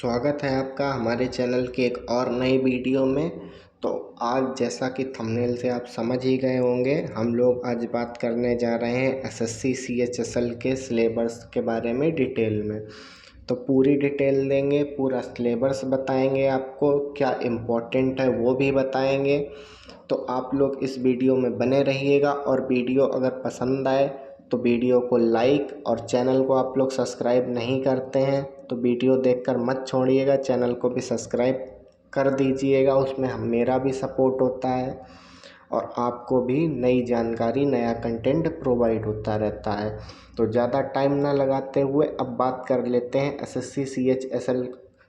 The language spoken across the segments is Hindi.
स्वागत है आपका हमारे चैनल की एक और नई वीडियो में। तो आज जैसा कि थंबनेल से आप समझ ही गए होंगे, हम लोग आज बात करने जा रहे हैं एसएससी सीएचएसएल के सिलेबस के बारे में डिटेल में। तो पूरी डिटेल देंगे, पूरा सिलेबस बताएंगे, आपको क्या इम्पोर्टेंट है वो भी बताएंगे। तो आप लोग इस वीडियो में बने रहिएगा और वीडियो अगर पसंद आए तो वीडियो को लाइक और चैनल को आप लोग सब्सक्राइब नहीं करते हैं तो वीडियो देखकर मत छोड़िएगा, चैनल को भी सब्सक्राइब कर दीजिएगा। उसमें मेरा भी सपोर्ट होता है और आपको भी नई जानकारी, नया कंटेंट प्रोवाइड होता रहता है। तो ज़्यादा टाइम ना लगाते हुए अब बात कर लेते हैं एसएससी सीएचएसएल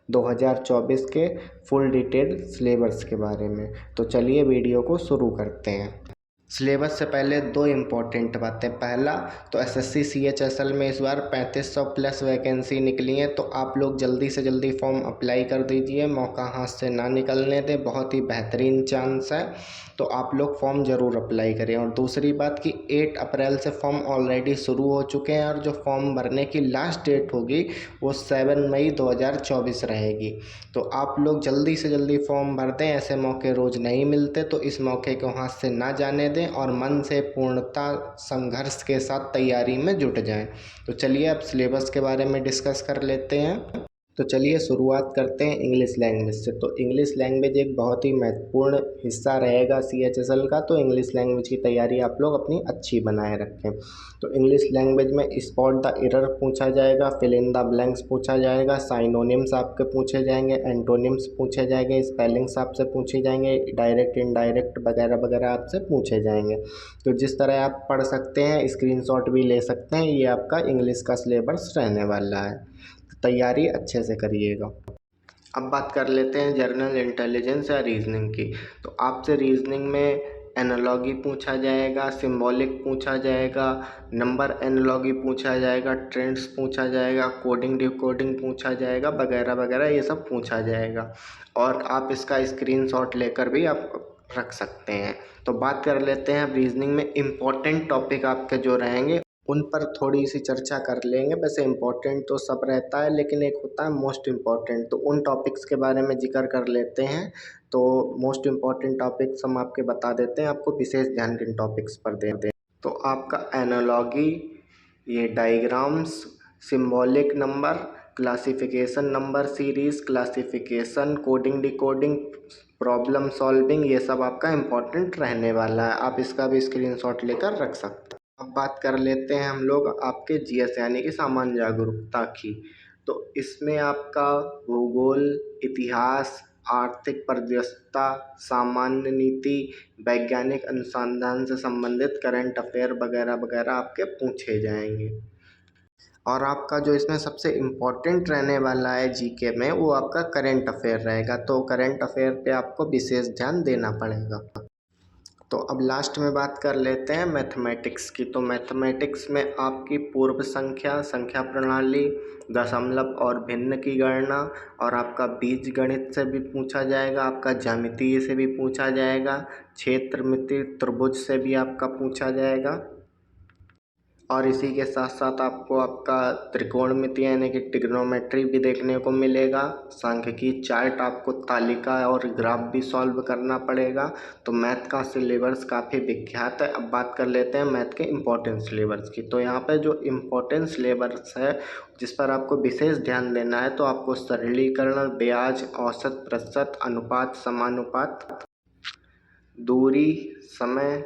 2024 के फुल डिटेल सिलेबस के बारे में। तो चलिए वीडियो को शुरू करते हैं। सिलेबस से पहले दो इम्पॉर्टेंट बातें। पहला तो एसएससी सीएचएसएल में इस बार 3500 प्लस वैकेंसी निकली हैं, तो आप लोग जल्दी से जल्दी फॉर्म अप्लाई कर दीजिए, मौका हाथ से ना निकलने दें, बहुत ही बेहतरीन चांस है। तो आप लोग फॉर्म ज़रूर अप्लाई करें। और दूसरी बात कि 8 अप्रैल से फॉर्म ऑलरेडी शुरू हो चुके हैं और जो फॉर्म भरने की लास्ट डेट होगी वो 7 मई 2024 रहेगी। तो आप लोग जल्दी से जल्दी फॉर्म भर दें, ऐसे मौके रोज़ नहीं मिलते, तो इस मौके को हाथ से ना जाने दें और मन से पूर्णता संघर्ष के साथ तैयारी में जुट जाएं। तो चलिए अब सिलेबस के बारे में डिस्कस कर लेते हैं। तो चलिए शुरुआत करते हैं इंग्लिश लैंग्वेज से। तो इंग्लिश लैंग्वेज एक बहुत ही महत्वपूर्ण हिस्सा रहेगा सीएचएसएल का, तो इंग्लिश लैंग्वेज की तैयारी आप लोग अपनी अच्छी बनाए रखें। तो इंग्लिश लैंग्वेज में स्पॉट द एरर पूछा जाएगा, फिल इन द ब्लैंक्स पूछा जाएगा, साइनोनिम्स आपके पूछे जाएंगे, एंटोनिम्स पूछे जाएंगे, स्पेलिंग्स आपसे पूछे जाएंगे, डायरेक्ट इनडायरेक्ट वगैरह वगैरह आपसे पूछे जाएंगे। तो जिस तरह आप पढ़ सकते हैं, स्क्रीनशॉट भी ले सकते हैं, ये आपका इंग्लिश का सिलेबस रहने वाला है। तैयारी अच्छे से करिएगा। अब बात कर लेते हैं जनरल इंटेलिजेंस या रीजनिंग की। तो आपसे रीजनिंग में एनालॉगी पूछा जाएगा, सिंबॉलिक पूछा जाएगा, नंबर एनालॉगी पूछा जाएगा, ट्रेंड्स पूछा जाएगा, कोडिंग डिकोडिंग पूछा जाएगा, वगैरह वगैरह ये सब पूछा जाएगा। और आप इसका स्क्रीनशॉट लेकर भी आप रख सकते हैं। तो बात कर लेते हैं अब रीजनिंग में इम्पोर्टेंट टॉपिक आपके जो रहेंगे उन पर थोड़ी सी चर्चा कर लेंगे। वैसे इम्पोर्टेंट तो सब रहता है, लेकिन एक होता है मोस्ट इम्पॉर्टेंट, तो उन टॉपिक्स के बारे में जिक्र कर लेते हैं। तो मोस्ट इम्पॉर्टेंट टॉपिक्स हम आपके बता देते हैं, आपको विशेष ध्यान किन टॉपिक्स पर दें। तो आपका एनालॉगी, ये diagrams, symbolic number, classification number series, classification, coding decoding, problem solving, ये सब आपका इम्पोर्टेंट रहने वाला है। आप इसका भी स्क्रीनशॉट लेकर रख सकते हैं। अब बात कर लेते हैं हम लोग आपके जीएस यानी कि सामान्य जागरूकता की। तो इसमें आपका भूगोल, इतिहास, आर्थिक परिदृश्यता, सामान्य नीति, वैज्ञानिक अनुसंधान से संबंधित करंट अफेयर वगैरह वगैरह आपके पूछे जाएंगे। और आपका जो इसमें सबसे इम्पोर्टेंट रहने वाला है जीके में, वो आपका करंट अफेयर रहेगा। तो करंट अफेयर पे आपको विशेष ध्यान देना पड़ेगा। तो अब लास्ट में बात कर लेते हैं मैथमेटिक्स की। तो मैथमेटिक्स में आपकी पूर्व संख्या, संख्या प्रणाली, दशमलव और भिन्न की गणना, और आपका बीज गणित से भी पूछा जाएगा, आपका ज्यामितीय से भी पूछा जाएगा, क्षेत्रमिति त्रिभुज से भी आपका पूछा जाएगा। और इसी के साथ साथ आपको आपका त्रिकोणमिति यानी कि ट्रिग्नोमेट्री भी देखने को मिलेगा। सांख्यिकी चार्ट, आपको तालिका और ग्राफ भी सॉल्व करना पड़ेगा। तो मैथ का सिलेबस काफ़ी विख्यात है। अब बात कर लेते हैं मैथ के इम्पोर्टेंट सिलेबस की। तो यहाँ पे जो इम्पोर्टेंट सिलेबस है जिस पर आपको विशेष ध्यान देना है, तो आपको सरलीकरण, ब्याज, औसत, प्रतिशत, अनुपात, समानुपात, दूरी, समय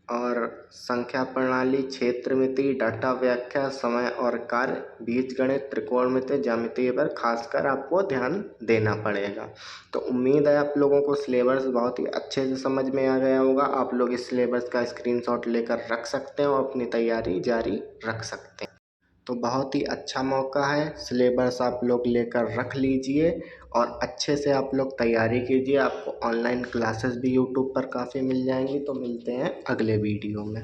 और संख्या प्रणाली, क्षेत्रमिति, डाटा व्याख्या, समय और कार्य, बीजगणित, त्रिकोणमिति, ज्यामिति पर खासकर आपको ध्यान देना पड़ेगा। तो उम्मीद है आप लोगों को सिलेबस बहुत ही अच्छे से समझ में आ गया होगा। आप लोग इस सिलेबस का स्क्रीनशॉट लेकर रख सकते हैं और अपनी तैयारी जारी रख सकते हैं। तो बहुत ही अच्छा मौका है, सिलेबस आप लोग लेकर रख लीजिए और अच्छे से आप लोग तैयारी कीजिए। आपको ऑनलाइन क्लासेस भी यूट्यूब पर काफ़ी मिल जाएंगी। तो मिलते हैं अगले वीडियो में।